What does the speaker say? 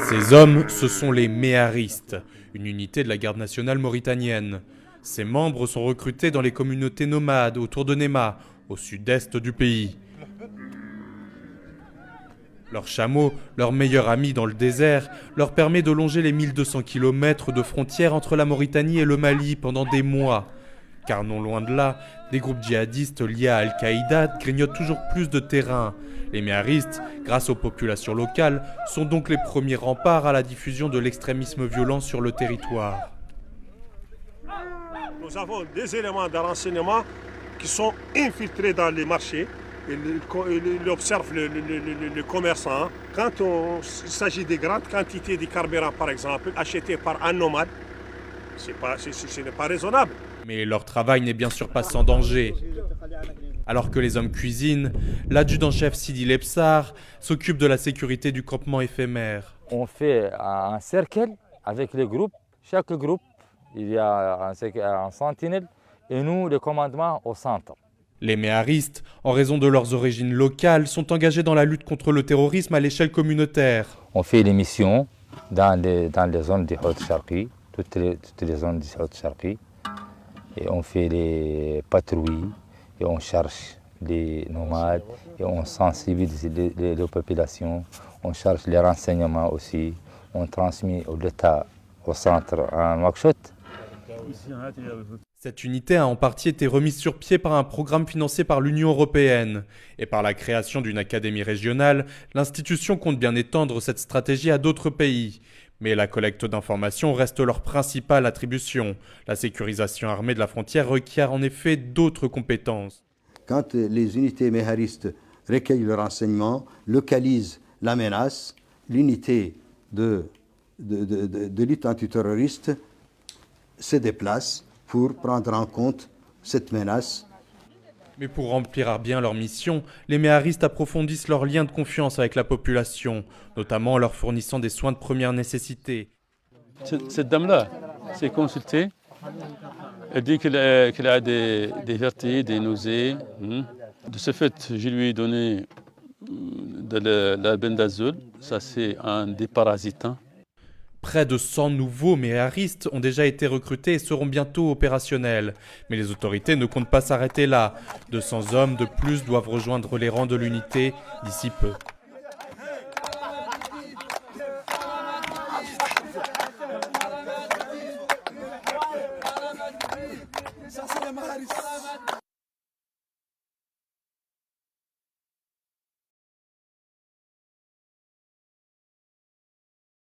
Ces hommes, ce sont les méharistes, une unité de la garde nationale mauritanienne. Ses membres sont recrutés dans les communautés nomades autour de Néma, au sud-est du pays. Leur chameau, leur meilleur ami dans le désert, leur permet de longer les 1200 km de frontière entre la Mauritanie et le Mali pendant des mois. Car non loin de là, des groupes djihadistes liés à Al-Qaïda grignotent toujours plus de terrain. Les méharistes, grâce aux populations locales, sont donc les premiers remparts à la diffusion de l'extrémisme violent sur le territoire. Nous avons des éléments de renseignement qui sont infiltrés dans les marchés. Ils observent le commerçant. Quand il s'agit de grandes quantités de carburant, par exemple, achetées par un nomade, ce n'est pas raisonnable. Mais leur travail n'est bien sûr pas sans danger. Alors que les hommes cuisinent, l'adjudant-chef Sidi Lebsar s'occupe de la sécurité du campement éphémère. On fait un cercle avec les groupes. Chaque groupe, il y a un sentinelle et nous, le commandement au centre. Les méharistes, en raison de leurs origines locales, sont engagés dans la lutte contre le terrorisme à l'échelle communautaire. On fait des missions dans les zones du Haut-Charqi, toutes les zones du Haut-Charqi. Et on fait des patrouilles et on cherche les nomades et on sensibilise les populations. On cherche les renseignements aussi. On transmet l'État au centre en Nouakchott. Cette unité a en partie été remise sur pied par un programme financé par l'Union européenne. Et par la création d'une académie régionale, l'institution compte bien étendre cette stratégie à d'autres pays. Mais la collecte d'informations reste leur principale attribution. La sécurisation armée de la frontière requiert en effet d'autres compétences. Quand les unités méharistes recueillent le renseignement, localisent la menace, l'unité de lutte antiterroriste se déplace pour prendre en compte cette menace. Mais pour remplir bien leur mission, les méharistes approfondissent leurs liens de confiance avec la population, notamment en leur fournissant des soins de première nécessité. Cette dame-là s'est consultée. Elle dit qu'elle a des vertiges, des nausées. De ce fait, je lui ai donné de l'albendazole. Ça, c'est un déparasitant. Près de 100 nouveaux méharistes ont déjà été recrutés et seront bientôt opérationnels. Mais les autorités ne comptent pas s'arrêter là. 200 hommes de plus doivent rejoindre les rangs de l'unité d'ici peu. Ça, c'est les Maharis.